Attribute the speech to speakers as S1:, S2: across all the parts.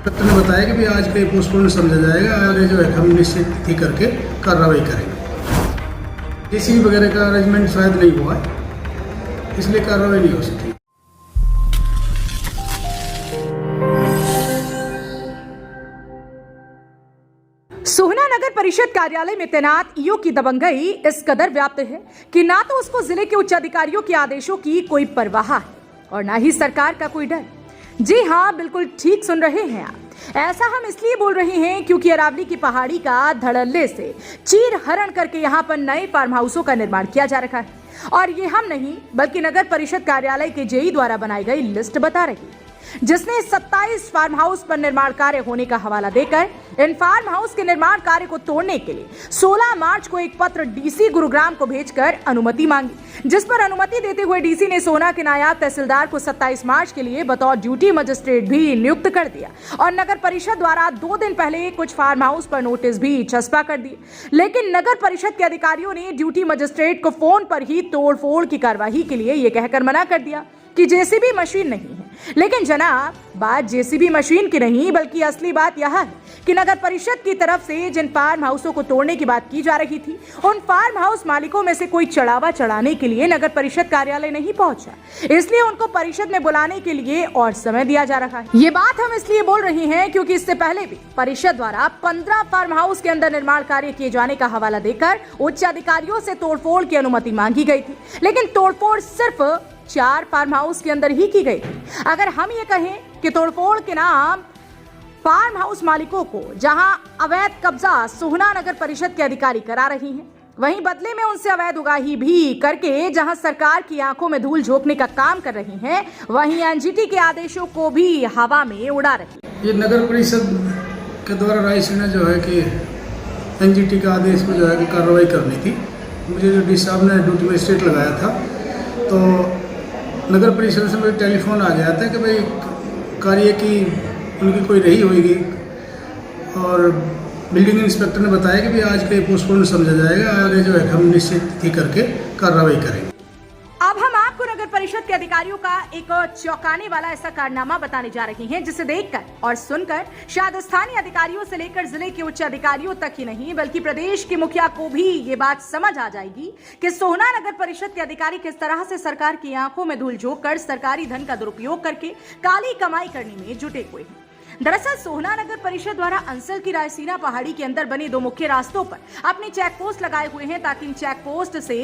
S1: Collector ने बताया कि भी आज का पोस्टपोन समझा जाएगा, आगे जो है हम निश्चित ही करके कार्रवाई करेंगे। जेसीबी वगैरह का अरेंजमेंट शायद नहीं हुआ है, इसलिए कार्रवाई नहीं हो सकी।
S2: सोहना नगर परिषद कार्यालय में तैनात ईओ की दबंगई इस कदर व्याप्त है कि ना तो उसको जिले के उच्च अधिकारियों के आदेशों की कोई परवाह है और ना ही सरकार का कोई डर। जी हाँ, बिल्कुल ठीक सुन रहे हैं आप। ऐसा हम इसलिए बोल रहे हैं क्योंकि अरावली की पहाड़ी का धड़ल्ले से चीर हरण करके यहाँ पर नए फार्म हाउसों का निर्माण किया जा रहा है और ये हम नहीं बल्कि नगर परिषद कार्यालय के जेई द्वारा बनाई गई लिस्ट बता रही है, जिसने 27 फार्म हाउस पर निर्माण कार्य होने का हवाला देकर इन फार्म हाउस के निर्माण कार्य को तोड़ने के लिए 16 मार्च को एक पत्र डीसी गुरुग्राम को भेजकर अनुमति मांगी, जिस पर अनुमति देते हुए डीसी ने सोहना के नायब तहसीलदार को 27 मार्च के लिए बतौर ड्यूटी मजिस्ट्रेट भी नियुक्त कर दिया और नगर परिषद द्वारा 2 दिन पहले कुछ फार्म हाउस पर नोटिस भी चस्पा कर दिए। लेकिन नगर परिषद के अधिकारियों ने ड्यूटी मजिस्ट्रेट को फोन पर ही तोड़फोड़ की कार्यवाही के लिए यह कहकर मना कर दिया कि जेसीबी मशीन नहीं है। लेकिन जनाब, बात जेसीबी मशीन की नहीं बल्कि असली बात यह है कि नगर परिषद की तरफ से जिन फार्म हाउसों को तोड़ने की बात की जा रही थी, उन फार्म हाउस मालिकों में से कोई चढ़ावा चढ़ाने के लिए नगर परिषद कार्यालय नहीं पहुंचा, इसलिए उनको परिषद में बुलाने के लिए और समय दिया जा रहा है। ये बात हम इसलिए बोल रहे हैं क्योंकि इससे पहले भी परिषद द्वारा 15 फार्म हाउस के अंदर निर्माण कार्य किए जाने का हवाला देकर उच्च अधिकारियों से तोड़फोड़ की अनुमति मांगी गई थी, लेकिन तोड़फोड़ सिर्फ 4 फार्म हाउस के अंदर ही की गई थी। अगर हम ये कहें कि तोड़फोड़ के नाम फार्म हाउस मालिकों को जहां अवैध कब्जा सोहना नगर परिषद के अधिकारी करा रही हैं, वहीं बदले में उनसे अवैध उगाही भी करके जहां सरकार की आंखों में धूल झोंकने का काम कर रही हैं, वहीं एनजीटी के आदेशों को भी हवा में उड़ा रही है।
S1: ये नगर परिषद के द्वारा रायसेना जो है कि एनजीटी का आदेश में जो है कि कार्रवाई करनी थी। मुझे जो डी साहब ने ड्यूटी मजिस्ट्रेट लगाया था, तो नगर परिषद से मुझे टेलीफोन आ गया था कि भाई कार्य की उनकी कोई रही होगी और बिल्डिंग इंस्पेक्टर ने बताया कि भाई आज का पोस्टपोन समझा जाएगा, आगे जो है हम निश्चित ही करके कार्रवाई करेंगे।
S2: अब हम आपको नगर परिषद के अधिकारियों का एक चौंकाने वाला ऐसा कारनामा बताने जा रहे हैं जिसे देखकर और सुनकर शायद स्थानीय अधिकारियों से लेकर जिले के उच्च अधिकारियों तक ही नहीं बल्कि प्रदेश के मुखिया को भी ये बात समझ आ जाएगी कि सोहना नगर परिषद के अधिकारी किस तरह से सरकार की आंखों में धूल झोंककर सरकारी धन का दुरुपयोग करके काली कमाई करने में जुटे हुए हैं। दरअसल सोहना नगर परिषद द्वारा अंसल की रायसीना पहाड़ी के अंदर बने 2 मुख्य रास्तों पर अपने चेक पोस्ट लगाए हुए हैं ताकि इन चेक पोस्ट से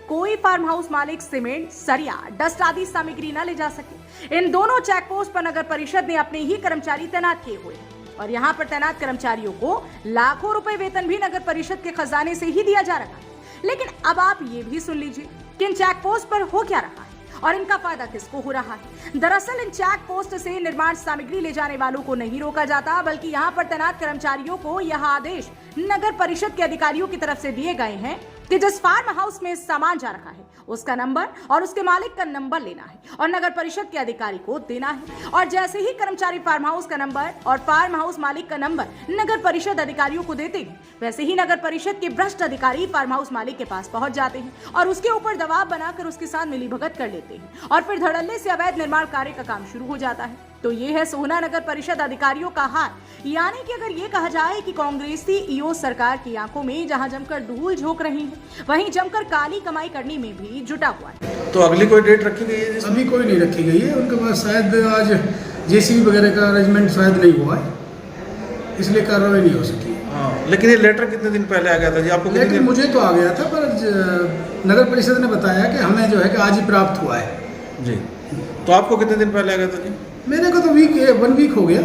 S2: कोई फार्म हाउस मालिक सीमेंट, सरिया, डस्ट आदि सामग्री न ले जा सके। इन दोनों चेक पोस्ट पर नगर परिषद ने अपने ही कर्मचारी तैनात किए हुए हैं और यहाँ पर तैनात कर्मचारियों को लाखों रुपए वेतन भी नगर परिषद के खजाने से ही दिया जा रहा है। लेकिन अब आप ये भी सुन लीजिए कि इन चेक पोस्ट पर हो क्या रहा है और इनका फायदा किसको हो रहा है। दरअसल इन चेक पोस्ट से निर्माण सामग्री ले जाने वालों को नहीं रोका जाता बल्कि यहाँ पर तैनात कर्मचारियों को यह आदेश नगर परिषद के अधिकारियों की तरफ से दिए गए हैं कि जिस फार्म हाउस में सामान जा रहा है उसका नंबर और उसके मालिक का नंबर लेना है और नगर परिषद के अधिकारी को देना है। और जैसे ही कर्मचारी फार्म हाउस का नंबर और फार्म हाउस मालिक का नंबर नगर परिषद अधिकारियों को देते हैं, वैसे ही नगर परिषद के भ्रष्ट अधिकारी फार्म हाउस मालिक के पास पहुंच जाते हैं और उसके ऊपर दबाव बनाकर उसके साथ मिलीभगत कर लेते हैं और फिर धड़ल्ले से अवैध निर्माण कार्य का काम शुरू हो जाता है। तो ये है सोहना नगर परिषद अधिकारियों का हाल। यानी कि अगर ये कहा जाए कि कांग्रेसी ईओ सरकार की आंखों में जहां जमकर धूल झोंक रही है, वहीं जमकर काली कमाई करने में भी जुटा हुआ है।
S3: तो अगली कोई डेट रखी गई है?
S1: अभी कोई नहीं रखी गई है, उनके पास शायद आज जेसीबी वगैरह का अरेंजमेंट शायद नहीं हुआ है, इसलिए कार्रवाई नहीं हो सकी।
S3: हाँ, लेकिन ये लेटर कितने दिन पहले आ गया था जी आपको?
S1: लेटर मुझे तो आ गया था, पर नगर परिषद ने बताया कि हमें जो है कि आज ही प्राप्त हुआ है
S3: जी। तो आपको कितने दिन पहले आ गया था जी?
S1: मेरे को तो 1 वीक हो गया।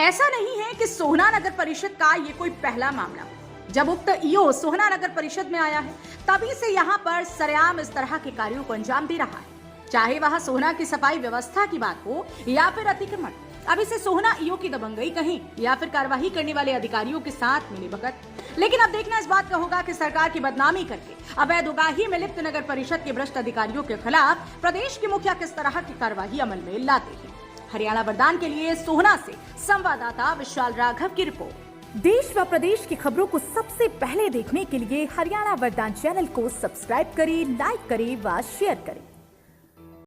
S2: ऐसा नहीं है कि सोहना नगर परिषद का ये कोई पहला मामला। जब उक्त ईओ सोहना नगर परिषद में आया है तभी से यहाँ पर सरेआम इस तरह के कार्यों को अंजाम दे रहा है, चाहे वह सोहना की सफाई व्यवस्था की बात हो या फिर अतिक्रमण। अब इसे सोहना ईओ की दबंगई कहें या फिर कार्यवाही करने वाले अधिकारियों के साथ मिलीभगत। लेकिन अब देखना इस बात का होगा कि सरकार की बदनामी करके अवैध उगाही में लिप्त नगर परिषद के भ्रष्ट अधिकारियों के खिलाफ प्रदेश के मुखिया किस तरह की कार्यवाही अमल में लाते हैं। हरियाणा वरदान के लिए सोहना से संवाददाता विशाल राघव की रिपोर्ट। देश व प्रदेश की खबरों को सबसे पहले देखने के लिए हरियाणा वरदान चैनल को सब्सक्राइब करें, लाइक करें व शेयर करें।